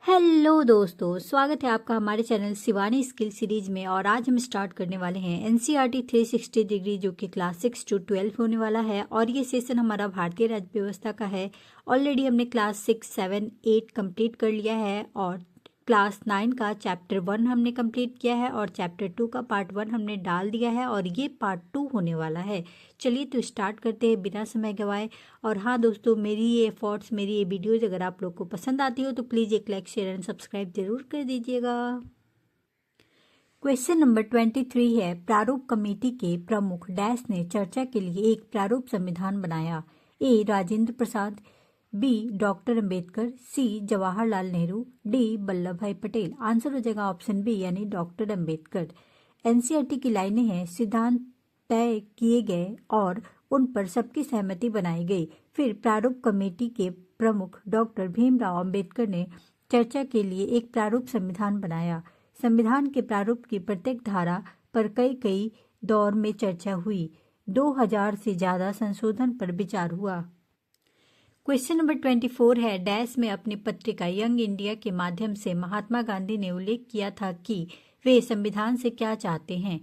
Hello दोस्तों, स्वागत है आपका हमारे चैनल शिवानी स्किल सीरीज में। और आज हम स्टार्ट करने वाले हैं एनसीईआरटी 360 डिग्री, जो कि क्लास 6 to 12 होने वाला है। और ये सेशन हमारा भारतीय राज्य व्यवस्था का है। ऑलरेडी हमने क्लास 6, 7, 8 कंप्लीट कर लिया है और क्लास 9 का चैप्टर 1 हमने कंप्लीट किया है और चैप्टर 2 का पार्ट 1 हमने डाल दिया है और ये पार्ट 2 होने वाला है। चलिए तो स्टार्ट करते हैं बिना समय गंवाए। और हाँ दोस्तों, मेरी ये एफर्ट्स, मेरी ये वीडियोज़ अगर आप लोग को पसंद आती हो तो प्लीज़ एक लाइक, शेयर एंड सब्सक्राइब जरूर कर दीजिएगा। क्वेश्चन नंबर 23 है, प्रारूप कमेटी के प्रमुख डैश ने चर्चा के लिए एक प्रारूप संविधान बनाया। ए राजेंद्र प्रसाद, बी डॉक्टर अंबेडकर, सी Jawaharlal Nehru, D Vallabhbhai Patel. Answer हो जाएगा ऑप्शन बी यानी डॉक्टर अंबेडकर। एनसीईआरटी की लाइनें हैं, सिद्धांत तय किए गए और उन पर सबकी सहमति बनाई गई। फिर प्रारूप कमेटी के प्रमुख डॉक्टर भीमराव अंबेडकर ने चर्चा के लिए एक प्रारूप संविधान बनाया। संविधान के प्रारूप की प्रत्येक धारा पर कई दौर में चर्चा हुई। 2000 से ज्यादा संशोधन पर विचार हुआ। क्वेश्चन नंबर 24 है, डैश में अपनी पत्रिका यंग इंडिया के माध्यम से महात्मा गांधी ने उल्लेख किया था कि वे संविधान से क्या चाहते हैं।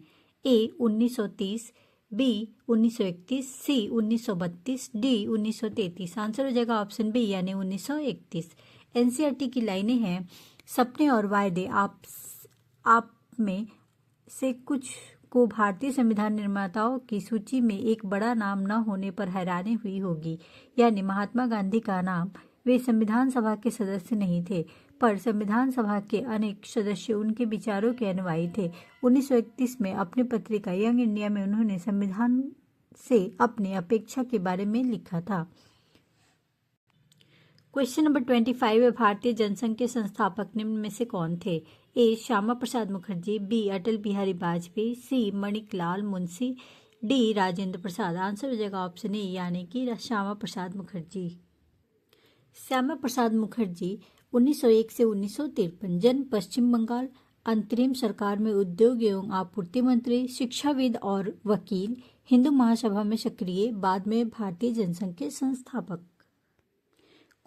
ए 1930, बी 1931, सी 1932, डी 1933। आंसर हो जाएगा ऑप्शन बी यानी 1931। एनसीईआरटी की लाइनें हैं, सपने और वायदे आप में से कुछ को भारतीय संविधान निर्माताओं की सूची में एक बड़ा नाम न होने पर हैरानी हुई होगी। यानी महात्मा गांधी का नाम, वे संविधान सभा के सदस्य नहीं थे, पर संविधान सभा के अनेक सदस्य उनके विचारों के अनुयायी थे। 1931 में अपनी पत्रिका यंग इंडिया में उन्होंने संविधान से अपनी अपेक्षा के बारे में लिखा था। क्वेश्चन नंबर 25 है, भारतीय जनसंघ के संस्थापक निम्न में से कौन थे। ए श्यामा प्रसाद मुखर्जी, बी अटल बिहारी वाजपेयी, सी मणिकलाल मुंशी, डी राजेंद्र प्रसाद। आंसर हो जाएगा ऑप्शन ए यानी कि श्यामा प्रसाद मुखर्जी। श्यामा प्रसाद मुखर्जी 1901 से 1953, जन्म पश्चिम बंगाल, अंतरिम सरकार में उद्योग एवं आपूर्ति मंत्री, शिक्षाविद और वकील, हिंदू महासभा में सक्रिय, बाद में भारतीय जनसंघ के संस्थापक।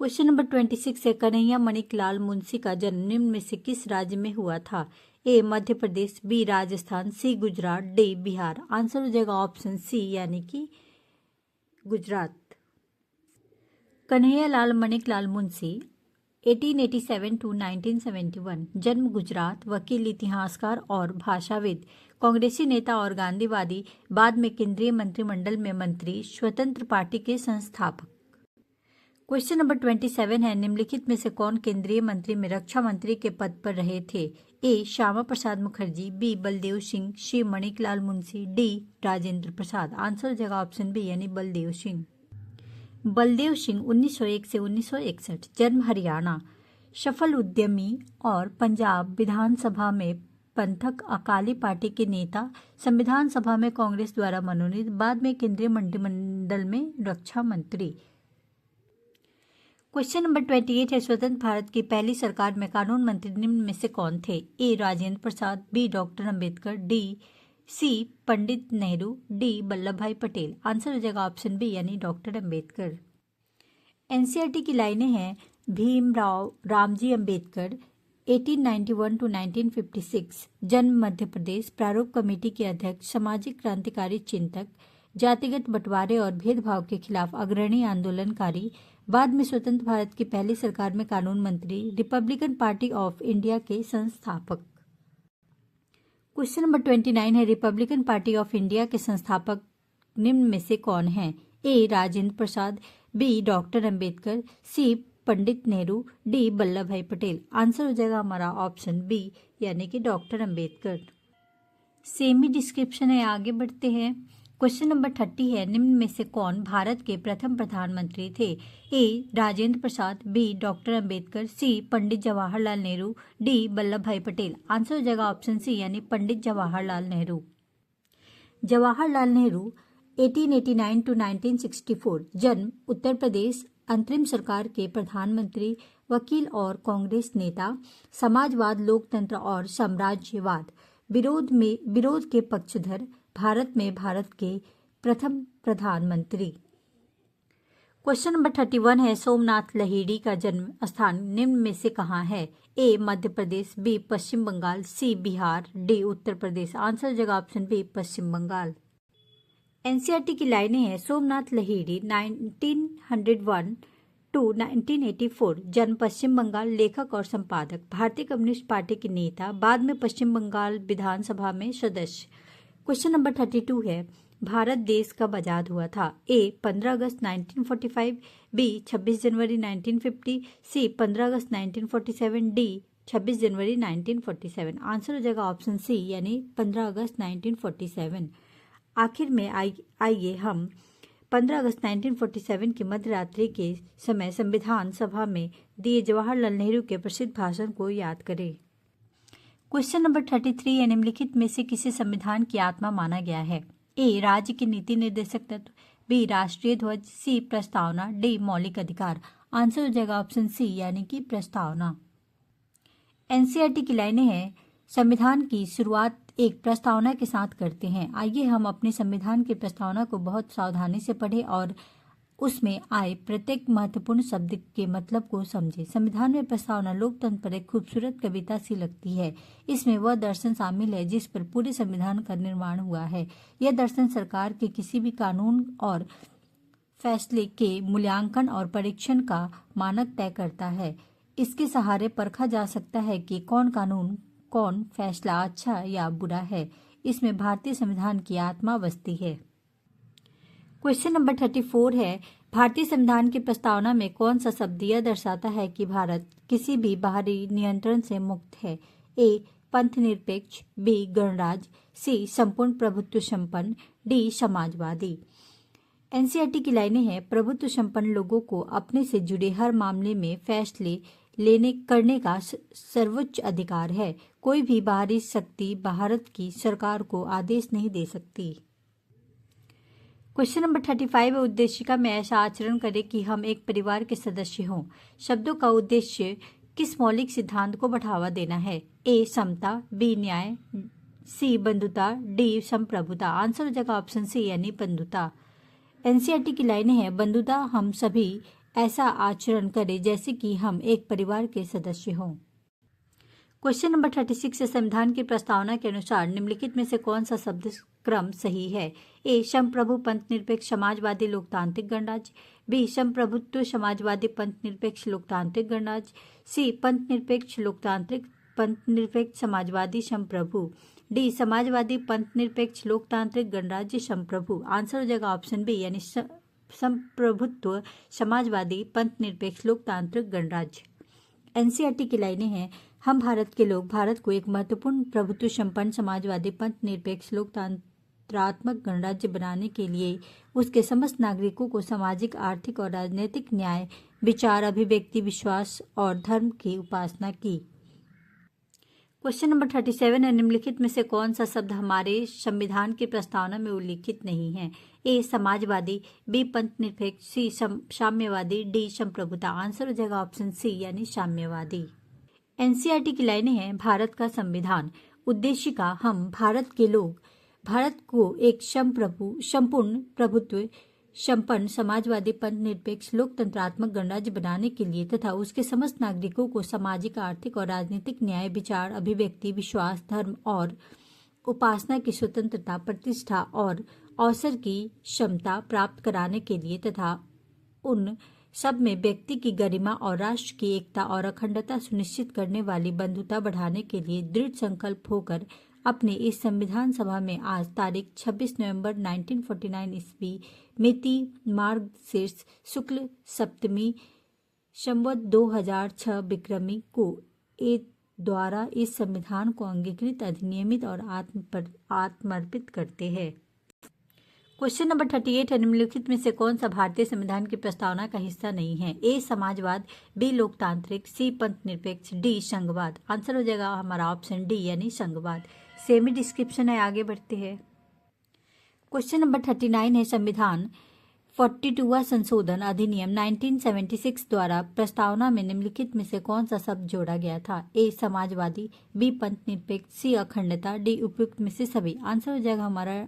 क्वेश्चन नंबर 26 है, कन्हैया मणिकलाल मुंशी का जन्म निम्न में से किस राज्य में हुआ था। ए मध्य प्रदेश, बी राजस्थान, सी गुजरात, डी बिहार। आंसर हो जाएगा ऑप्शन सी यानी कि गुजरात। कन्हैया लाल मणिकलाल मुंशी 1887 to 1971, जन्म गुजरात, वकील, इतिहासकार और भाषाविद, कांग्रेसी नेता और गांधीवादी, बाद में केंद्रीय मंत्रिमंडल में मंत्री, स्वतंत्र पार्टी के संस्थापक। क्वेश्चन नंबर 27 है, निम्नलिखित में से कौन केंद्रीय मंत्री में रक्षा मंत्री के पद पर रहे थे। ए श्यामा प्रसाद मुखर्जी, बी बलदेव सिंह, सी मणिकलाल मुंशी, डी राजेंद्र प्रसाद। आंसर हो जाएगा ऑप्शन बी यानी बलदेव सिंह। बलदेव सिंह 1901 से 1961, जन्म हरियाणा, सफल उद्यमी और पंजाब विधानसभा में पंथक अकाली पार्टी के नेता, संविधान सभा में कांग्रेस द्वारा मनोनीत, बाद में केंद्रीय मंत्रिमंडल में रक्षा मंत्री। क्वेश्चन नंबर 28 है, स्वतंत्र भारत की पहली सरकार में कानून मंत्री निम्न में से कौन थे। A Rajendra Prasad, B doctor Ambedkar, D C Pandit Nehru, D Vallabhbhai Patel. Answer हो जाएगा ऑप्शन बी यानी डॉक्टर अंबेडकर। एनसीईआरटी की लाइनें हैं, भीमराव रामजी अंबेडकर 1891 to 1956, जन्म मध्य प्रदेश, प्रारूप कमेटी के अध्यक्ष, सामाजिक क्रांतिकारी चिंतक, जातिगत बंटवारे और भेदभाव के खिलाफ अग्रणी आंदोलनकारी, बाद में स्वतंत्र भारत की पहली सरकार में कानून मंत्री, रिपब्लिकन पार्टी ऑफ इंडिया के संस्थापक। क्वेश्चन नंबर 29 है, रिपब्लिकन पार्टी ऑफ इंडिया के संस्थापक निम्न में से कौन हैं। ए राजेंद्र प्रसाद, बी डॉक्टर अंबेडकर, सी Pandit Nehru, D Vallabhbhai Patel. Answer हो जाएगा हमारा ऑप्शन बी यानी कि डॉक्टर अंबेडकर। सेम ही डिस्क्रिप्शन है, आगे बढ़ते हैं। क्वेश्चन नंबर 30 है, निम्न में से कौन भारत के प्रथम प्रधानमंत्री थे। A Rajendra Prasad, B doctor Ambedkar, C Pandit Jawaharlal Nehru, D Vallabhbhai Patel. Answer हो जाएगा ऑप्शन सी यानी पंडित जवाहरलाल नेहरू। जवाहरलाल नेहरू 1889 to 1964, जन्म उत्तर प्रदेश, अंतरिम सरकार के प्रधानमंत्री, वकील और कांग्रेस नेता, समाजवाद, लोकतंत्र और साम्राज्यवाद, विरोध के पक्षधर, भारत में भारत के प्रथम प्रधानमंत्री। क्वेश्चन नंबर 31 है सोमनाथ लहिड़ी का जन्म स्थान निम्न में से कहाँ है? ए मध्य प्रदेश, बी पश्चिम बंगाल, सी बिहार, डी उत्तर प्रदेश। आंसर हो जाएगा ऑप्शन बी पश्चिम बंगाल। एनसीईआरटी की लाइनें हैं सोमनाथ लहिड़ी 1901 टू 1984, जन्म पश्चिम बंगाल, लेखक और संपादक, भारतीय कम्युनिस्ट पार्टी के नेता, बाद में पश्चिम बंगाल विधानसभा में सदस्य। क्वेश्चन नंबर 32 है भारत देश कब आजाद हुआ था? ए 15 अगस्त 1945, बी 26 जनवरी 1950, सी 15 अगस्त 1947, डी 26 जनवरी 1947। आंसर हो जाएगा ऑप्शन सी यानी 15 अगस्त 1947। आखिर में आइए हम 15 अगस्त 1947 की मध्य रात्रि के समय संविधान सभा में दिए जवाहरलाल नेहरू के प्रसिद्ध भाषण को याद करें। क्वेश्चन नंबर 33 है निम्नलिखित में से किसे संविधान की आत्मा माना गया है? ए राज्य के नीति निर्देशक तत्व, बी राष्ट्रीय ध्वज, सी प्रस्तावना, डी मौलिक अधिकार। आंसर हो जाएगा ऑप्शन सी यानी कि प्रस्तावना। एनसीईआरटी की लाइनें हैं संविधान की शुरुआत एक प्रस्तावना के साथ करते हैं। आइए हम अपने संविधान की प्रस्तावना को बहुत सावधानी से पढ़ें और उसमें आए प्रत्येक महत्वपूर्ण शब्द के मतलब को समझें। संविधान में प्रस्तावना लोकतंत्र पर एक खूबसूरत कविता सी लगती है। इसमें वह दर्शन शामिल है जिस पर पूरे संविधान का निर्माण हुआ है। यह दर्शन सरकार के किसी भी कानून और फैसले के मूल्यांकन और परीक्षण का मानक तय करता है। इसके सहारे परखा जा सकता है कि कौन कानून कौन फैसला अच्छा या बुरा है। इसमें भारतीय संविधान की आत्मा बसती है। क्वेश्चन नंबर 34 है भारतीय संविधान की प्रस्तावना में कौन सा शब्द यह दर्शाता है कि भारत किसी भी बाहरी नियंत्रण से मुक्त है? ए पंथ निरपेक्ष, बी गणराज्य, सी संपूर्ण प्रभुत्व संपन्न, डी समाजवादी। एनसीईआरटी की लाइनें हैं प्रभुत्व संपन्न लोगों को अपने से जुड़े हर मामले में फैसले करने का सर्वोच्च अधिकार है। कोई भी बाहरी शक्ति भारत की सरकार को आदेश नहीं दे सकती। क्वेश्चन नंबर 35 है उद्देशिका में ऐसा आचरण करें कि हम एक परिवार के सदस्य हों। शब्दों का उद्देश्य किस मौलिक सिद्धांत को बढ़ावा देना है? ए समता, बी न्याय, सी बंधुता, डी संप्रभुता। आंसर हो जाएगा ऑप्शन सी यानी बंधुता। एनसीईआरटी की लाइनें हैं बंधुता हम सभी ऐसा आचरण करें जैसे कि हम एक परिवार के सदस्य हों। क्वेश्चन नंबर 36 से संविधान की प्रस्तावना के अनुसार निम्नलिखित में से कौन सा शब्द क्रम सही है? ए संप्रभु पंथ निरपेक्ष समाजवादी लोकतांत्रिक गणराज्य, बी संप्रभुत्व समाजवादी पंथ निरपेक्ष लोकतांत्रिक गणराज्य, सी पंथ निरपेक्ष लोकतांत्रिक पंथ निरपेक्ष समाजवादी संप्रभु, डी समाजवादी पंथ निरपेक्ष लोकतांत्रिक गणराज्य संप्रभु। आंसर हो जाएगा ऑप्शन बी यानी संप्रभुत्व समाजवादी पंथ निरपेक्ष लोकतांत्रिक गणराज्य। एनसीईआरटी की लाइनें हैं हम भारत के लोग भारत को एक महत्वपूर्ण प्रभुत्व संपन्न समाजवादी पंथ निरपेक्ष लोकतंत्रात्मक गणराज्य बनाने के लिए उसके समस्त नागरिकों को सामाजिक, आर्थिक और राजनीतिक न्याय, विचार, अभिव्यक्ति, विश्वास और धर्म की उपासना की। क्वेश्चन नंबर 37 है निम्नलिखित में से कौन सा शब्द हमारे संविधान की प्रस्तावना में उल्लिखित नहीं है? ए समाजवादी, बी पंथ निरपेक्ष, सी साम्यवादी, डी संप्रभुता। आंसर हो जाएगा ऑप्शन सी यानी साम्यवादी। एनसीईआरटी की लाइनें हैं भारत का संविधान उद्देशिका हम भारत के लोग भारत को एक संपूर्ण प्रभुत्व संपन्न समाजवादी पंथ निरपेक्ष लोकतंत्रात्मक गणराज्य बनाने के लिए तथा उसके समस्त नागरिकों को सामाजिक, आर्थिक और राजनीतिक न्याय, विचार, अभिव्यक्ति, विश्वास, धर्म और उपासना की स्वतंत्रता, प्रतिष्ठा और अवसर की क्षमता प्राप्त कराने के लिए तथा उन सब में व्यक्ति की गरिमा और राष्ट्र की एकता और अखंडता सुनिश्चित करने वाली बंधुता बढ़ाने के लिए दृढ़ संकल्प होकर अपने इस संविधान सभा में आज तारीख 26 नवंबर 1949 ईस्वी मिति मार्गशीर्ष शुक्ल सप्तमी संवत 2006 विक्रमी को द्वारा इस संविधान को अंगीकृत, अधिनियमित और आत्मर्पित करते हैं। क्वेश्चन नंबर 38 है निम्नलिखित में से कौन सा भारतीय संविधान की प्रस्तावना का हिस्सा नहीं है? ए समाजवाद, बी लोकतांत्रिक, सी पंथ निरपेक्ष, डी संघवाद। आंसर हो जाएगा हमारा ऑप्शन डी यानी संघवाद। सेमी डिस्क्रिप्शन है, आगे बढ़ते हैं। क्वेश्चन नंबर 39 है संविधान 42वां संशोधन अधिनियम 1976 द्वारा प्रस्तावना में निम्नलिखित में से कौन सा शब्द जोड़ा गया था? ए समाजवादी, बी पंथ निरपेक्ष, सी अखंडता, डी उपयुक्त में से सभी। आंसर हो जाएगा हमारा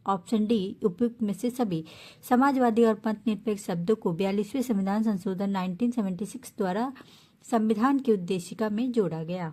ऑप्शन डी उपयुक्त में से सभी। समाजवादी और पंथनिरपेक्ष शब्दों को 42वें संविधान संशोधन 1976 द्वारा संविधान की उद्देशिका में जोड़ा गया।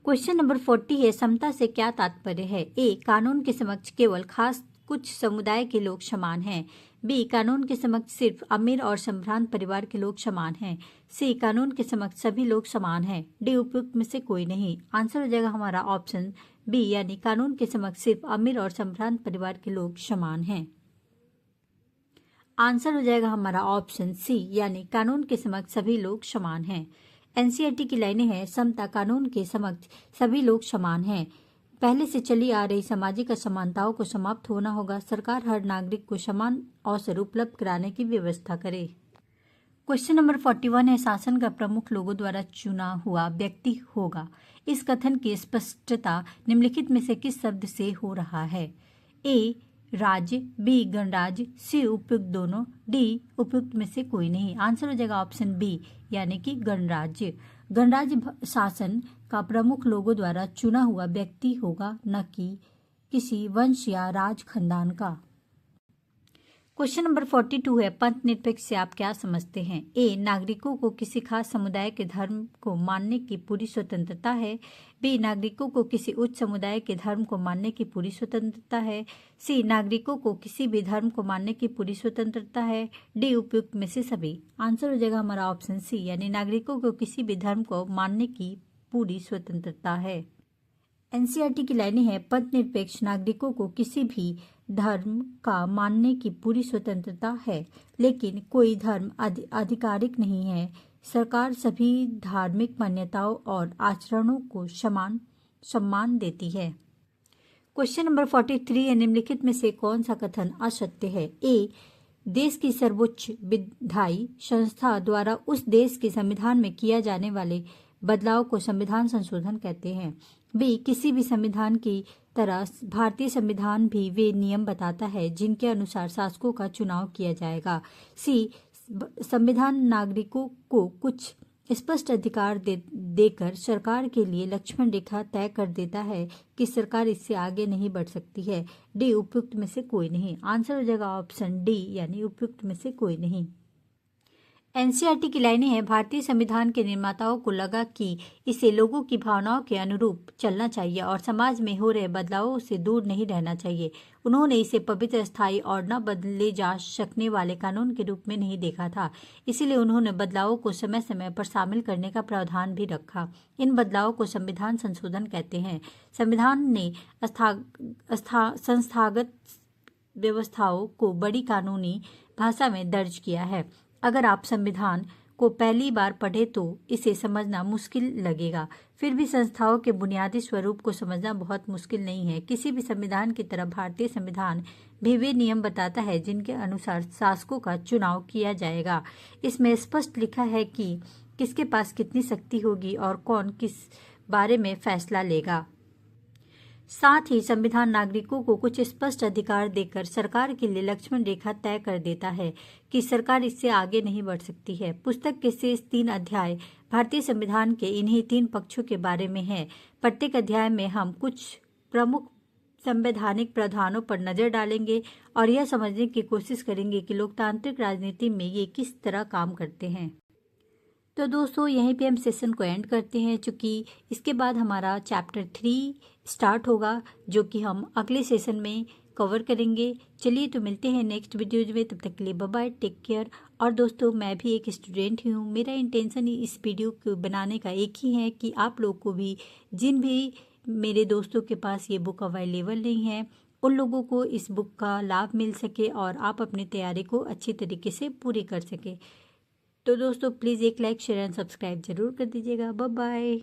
क्वेश्चन नंबर 40 है, समता से क्या तात्पर्य है? ए, कानून के समक्ष केवल खास कुछ समुदाय के लोग समान हैं। बी, कानून के समक्ष सिर्फ अमीर और संभ्रांत परिवार के लोग समान हैं। सी, कानून के समक्ष सभी लोग समान हैं। डी, उपयुक्त में से कोई नहीं। आंसर हो जाएगा हमारा ऑप्शन बी, यानी कानून के समक्ष सिर्फ अमीर और संभ्रांत परिवार के लोग समान हैं। आंसर हो जाएगा हमारा ऑप्शन सी, यानी कानून के समक्ष सभी लोग समान हैं। एनसीईआरटी की लाइनें हैं, समता कानून के समक्ष सभी लोग समान हैं। पहले से चली आ रही सामाजिक असमानताओं को समाप्त होना होगा। सरकार हर नागरिक को समान अवसर उपलब्ध कराने की व्यवस्था करे। क्वेश्चन नंबर 41 है, शासन का प्रमुख लोगों द्वारा चुना हुआ व्यक्ति होगा। इस कथन की स्पष्टता निम्नलिखित में से किस शब्द से हो रहा है? ए, राज्य, बी, गणराज्य, सी, उपयुक्त दोनों, डी, उपयुक्त में से कोई नहीं। आंसर हो जाएगा ऑप्शन बी, यानी कि गणराज्य। गणराज्य शासन का प्रमुख लोगों द्वारा चुना हुआ व्यक्ति होगा, न कि किसी वंश या राज खानदान का। क्वेश्चन नंबर 42 है, पंथ निरपेक्ष से आप क्या समझते हैं? ए, नागरिकों को किसी खास समुदाय के धर्म को मानने की पूरी स्वतंत्रता है। बी, नागरिकों को किसी उच्च समुदाय के धर्म को मानने की पूरी स्वतंत्रता है। सी, नागरिकों को किसी भी धर्म को मानने की पूरी स्वतंत्रता है। डी, उपयुक्त में से सभी। आंसर हो जाएगा हमारा ऑप्शन सी, यानी नागरिकों को किसी भी धर्म को मानने की पूरी स्वतंत्रता है। एनसीईआरटी की लाइनें हैं, पंथ निरपेक्ष नागरिकों को किसी भी धर्म का मानने की पूरी स्वतंत्रता है, लेकिन कोई धर्म आधिकारिक नहीं है। सरकार सभी धार्मिक मान्यताओं और आचरणों को समान सम्मान देती है। क्वेश्चन नंबर 43 है, निम्नलिखित में से कौन सा कथन असत्य है? ए, देश की सर्वोच्च विधायी संस्था द्वारा उस देश के संविधान में किया जाने वाले बदलाव को संविधान संशोधन कहते हैं। बी, किसी भी संविधान की तरह भारतीय संविधान भी वे नियम बताता है जिनके अनुसार शासकों का चुनाव किया जाएगा। सी, संविधान नागरिकों को कुछ स्पष्ट अधिकार देकर सरकार के लिए लक्ष्मण रेखा तय कर देता है कि सरकार इससे आगे नहीं बढ़ सकती है। डी, उपयुक्त में से कोई नहीं। आंसर हो जाएगा ऑप्शन डी, यानी उपयुक्त में से कोई नहीं। एनसीईआरटी की लाइनें हैं, भारतीय संविधान के निर्माताओं को लगा कि इसे लोगों की भावनाओं के अनुरूप चलना चाहिए और समाज में हो रहे बदलावों से दूर नहीं रहना चाहिए। उन्होंने इसे पवित्र, स्थायी और न बदले जा सकने वाले कानून के रूप में नहीं देखा था। इसीलिए उन्होंने बदलावों को समय समय पर शामिल करने का प्रावधान भी रखा। इन बदलावों को संविधान संशोधन कहते हैं। संविधान ने संस्थागत व्यवस्थाओं को बड़ी कानूनी भाषा में दर्ज किया है। अगर आप संविधान को पहली बार पढ़े तो इसे समझना मुश्किल लगेगा, फिर भी संस्थाओं के बुनियादी स्वरूप को समझना बहुत मुश्किल नहीं है। किसी भी संविधान की तरह भारतीय संविधान भी वे नियम बताता है जिनके अनुसार शासकों का चुनाव किया जाएगा। इसमें स्पष्ट लिखा है कि किसके पास कितनी शक्ति होगी और कौन किस बारे में फैसला लेगा। साथ ही संविधान नागरिकों को कुछ स्पष्ट अधिकार देकर सरकार के लिए लक्ष्मण रेखा तय कर देता है कि सरकार इससे आगे नहीं बढ़ सकती है। पुस्तक के शेष 3 अध्याय भारतीय संविधान के इन्हीं 3 पक्षों के बारे में है। प्रत्येक अध्याय में हम कुछ प्रमुख संवैधानिक प्रावधानों पर नजर डालेंगे और यह समझने की कोशिश करेंगे कि लोकतांत्रिक राजनीति में ये किस तरह काम करते हैं। तो दोस्तों, यहीं पे हम सेशन को एंड करते हैं, चूँकि इसके बाद हमारा चैप्टर 3 स्टार्ट होगा जो कि हम अगले सेशन में कवर करेंगे। चलिए तो मिलते हैं नेक्स्ट वीडियोज में, तब तक के लिए बाय बाय, टेक केयर। और दोस्तों, मैं भी एक स्टूडेंट ही हूँ। मेरा इंटेंशन इस वीडियो को बनाने का एक ही है कि आप लोग को भी, जिन भी मेरे दोस्तों के पास ये बुक अवेलेबल नहीं है, उन लोगों को इस बुक का लाभ मिल सके और आप अपनी तैयारी को अच्छी तरीके से पूरी कर सके। तो दोस्तों, प्लीज़ एक लाइक, शेयर एंड सब्सक्राइब जरूर कर दीजिएगा। Bye bye.